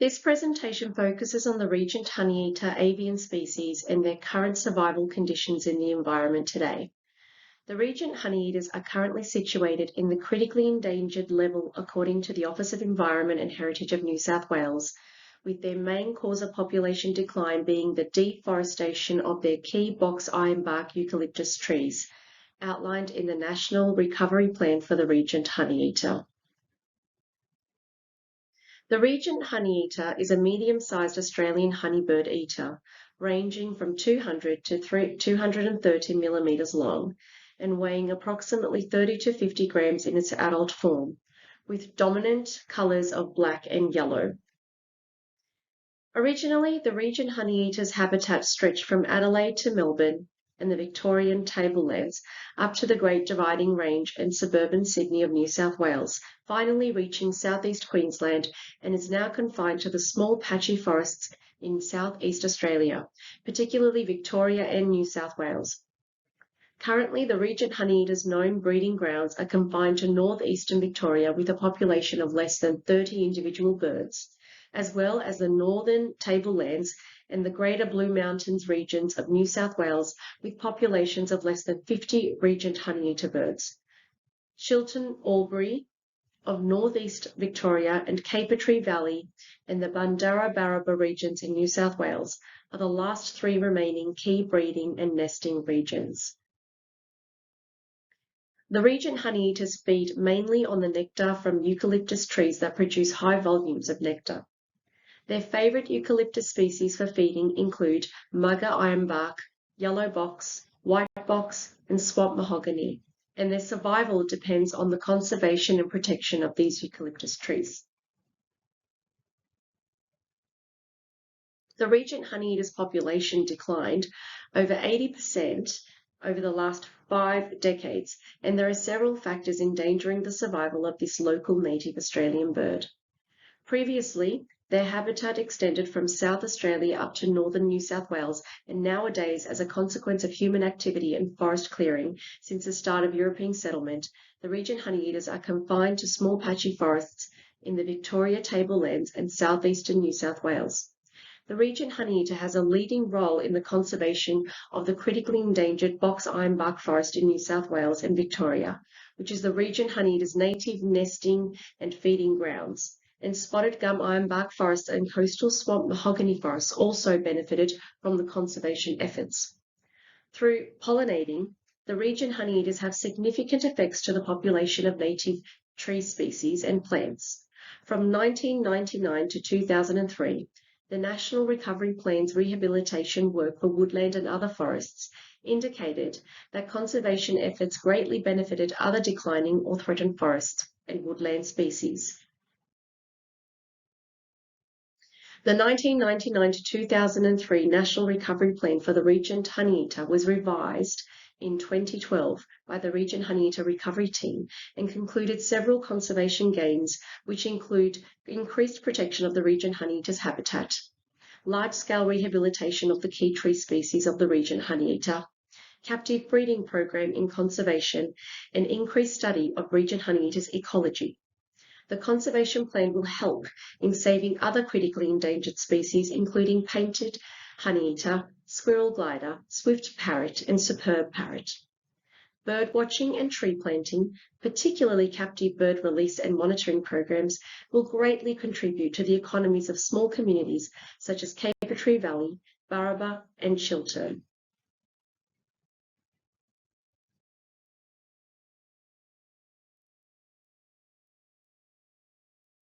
This presentation focuses on the Regent Honeyeater avian species and their current survival conditions in the environment today. The Regent Honeyeaters are currently situated in the critically endangered level according to the Office of Environment and Heritage of New South Wales, with their main cause of population decline being the deforestation of their key box ironbark eucalyptus trees, outlined in the National Recovery Plan for the Regent Honeyeater. The Regent Honeyeater is a medium-sized Australian honeybird eater, ranging from 200 to 230 millimetres long and weighing approximately 30 to 50 grams in its adult form, with dominant colours of black and yellow. Originally, the Regent Honeyeater's habitat stretched from Adelaide to Melbourne and the Victorian tablelands up to the Great Dividing Range and suburban Sydney of New South Wales, finally reaching southeast Queensland, and is now confined to the small patchy forests in southeast Australia, particularly Victoria and New South Wales. Currently, the Regent Honeyeater's known breeding grounds are confined to northeastern Victoria with a population of less than 30 individual birds, as well as the northern tablelands and the Greater Blue Mountains regions of New South Wales with populations of less than 50 Regent Honeyeater birds. Chiltern Albury of northeast Victoria and Capertree Valley and the Bundarra-Barraba regions in New South Wales are the last three remaining key breeding and nesting regions. The Regent Honeyeaters feed mainly on the nectar from eucalyptus trees that produce high volumes of nectar. Their favourite eucalyptus species for feeding include mugger ironbark, yellow box, white box, and swamp mahogany, and their survival depends on the conservation and protection of these eucalyptus trees. The Regent Honeyeater's population declined over 80% over the last 5 decades, and there are several factors endangering the survival of this local native Australian bird. Previously, their habitat extended from South Australia up to northern New South Wales, and nowadays, as a consequence of human activity and forest clearing since the start of European settlement, the Regent Honeyeaters are confined to small patchy forests in the Victoria tablelands and southeastern New South Wales. The Regent Honeyeater has a leading role in the conservation of the critically endangered box ironbark forest in New South Wales and Victoria, which is the Regent Honeyeater's native nesting and feeding grounds. And spotted gum ironbark forests and coastal swamp mahogany forests also benefited from the conservation efforts. Through pollinating, the Regent Honeyeaters have significant effects to the population of native tree species and plants. From 1999 to 2003, the National Recovery Plan's rehabilitation work for woodland and other forests indicated that conservation efforts greatly benefited other declining or threatened forests and woodland species. The 1999 to 2003 National Recovery Plan for the Regent Honeyeater was revised in 2012 by the Regent Honeyeater Recovery Team and concluded several conservation gains, which include increased protection of the Regent Honeyeater's habitat, large-scale rehabilitation of the key tree species of the Regent Honeyeater, captive breeding program in conservation, and increased study of Regent Honeyeater's ecology. The conservation plan will help in saving other critically endangered species, including painted honeyeater, squirrel glider, swift parrot, and superb parrot. Bird watching and tree planting, particularly captive bird release and monitoring programs, will greatly contribute to the economies of small communities such as Capertree Valley, Barraba, and Chiltern.